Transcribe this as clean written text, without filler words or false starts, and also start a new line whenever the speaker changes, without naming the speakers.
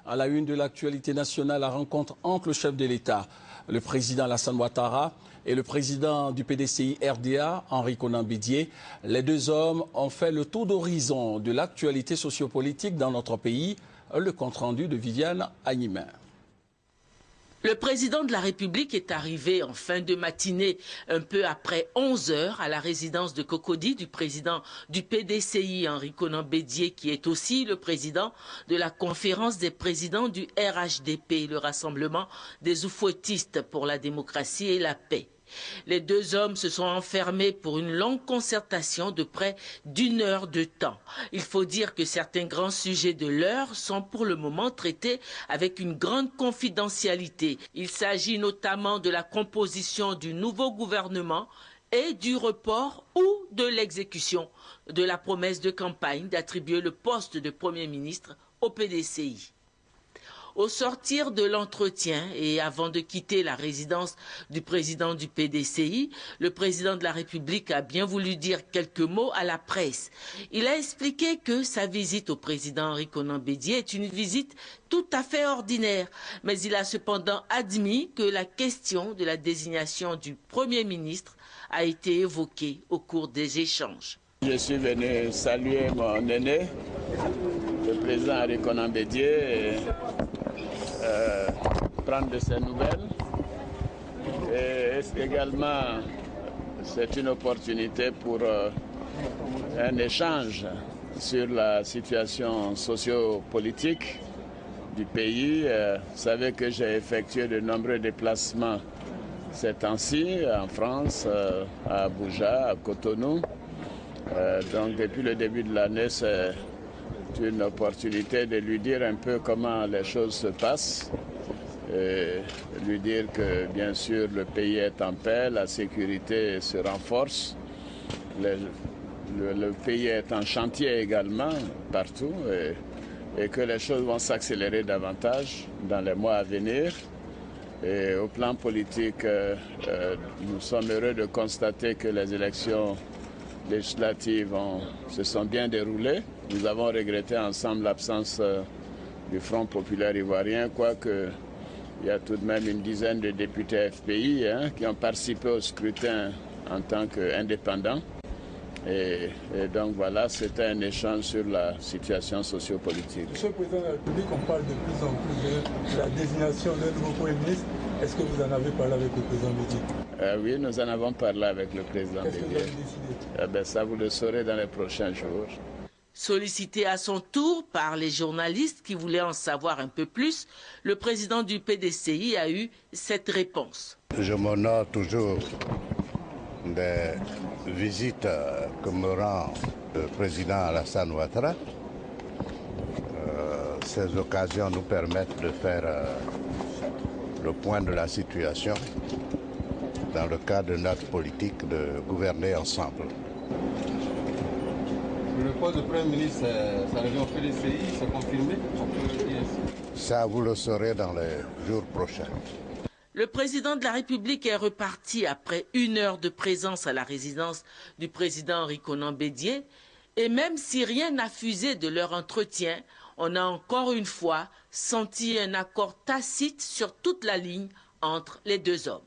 À la une de l'actualité nationale, la rencontre entre le chef de l'État, le président Alassane Ouattara, et le président du PDCI RDA, Henri Konan Bédié. Les deux hommes ont fait le tour d'horizon de l'actualité sociopolitique dans notre pays. Le compte-rendu de Viviane Agnimer.
Le président de la République est arrivé en fin de matinée, un peu après 11 heures, à la résidence de Cocody du président du PDCI, Henri Konan Bédié, qui est aussi le président de la conférence des présidents du RHDP, le Rassemblement des oufouettistes pour la démocratie et la paix. Les deux hommes se sont enfermés pour une longue concertation de près d'1 heure de temps. Il faut dire que certains grands sujets de l'heure sont pour le moment traités avec une grande confidentialité. Il s'agit notamment de la composition du nouveau gouvernement et du report ou de l'exécution de la promesse de campagne d'attribuer le poste de Premier ministre au PDCI. Au sortir de l'entretien et avant de quitter la résidence du président du PDCI, le président de la République a bien voulu dire quelques mots à la presse. Il a expliqué que sa visite au président Henri Konan Bédié est une visite tout à fait ordinaire, mais il a cependant admis que la question de la désignation du Premier ministre a été évoquée au cours des échanges.
Je suis venu saluer mon aîné, le président Henri Konan Bédié, prendre de ses nouvelles. Et également, c'est une opportunité pour un échange sur la situation socio-politique du pays. Vous savez que j'ai effectué de nombreux déplacements ces temps-ci en France, à Abuja, à Cotonou. Donc depuis le début de l'année, c'est une opportunité de lui dire un peu comment les choses se passent. Et lui dire que bien sûr le pays est en paix, la sécurité se renforce, le pays est en chantier également partout et que les choses vont s'accélérer davantage dans les mois à venir. Et au plan politique, nous sommes heureux de constater que les élections législatives se sont bien déroulées. Nous avons regretté ensemble l'absence du Front populaire ivoirien, quoique il y a tout de même une dizaine de députés FPI qui ont participé au scrutin en tant qu'indépendants. Et donc voilà, c'était un échange sur la situation sociopolitique.
Monsieur le Président de la République, on parle de plus en plus de la désignation d'un nouveau Premier ministre. Est-ce que vous en avez parlé avec le président Bédié?
Oui, nous en avons parlé avec le président Bédié.
Qu'est-ce que vous avez décidé?
Ça, vous le saurez dans les prochains jours.
Sollicité à son tour par les journalistes qui voulaient en savoir un peu plus, le président du PDCI a eu cette réponse.
Je m'honore toujours des visites que me rend le président Alassane Ouattara. Ces occasions nous permettent de faire le point de la situation dans le cadre de notre politique de gouverner ensemble.
Le poste de Premier ministre, ça revient au PDCI, c'est confirmé?
Ça, vous le saurez dans les jours prochains.
Le président de la République est reparti après 1 heure de présence à la résidence du président Henri Konan Bédié. Et même si rien n'a fusé de leur entretien, on a encore une fois senti un accord tacite sur toute la ligne entre les deux hommes.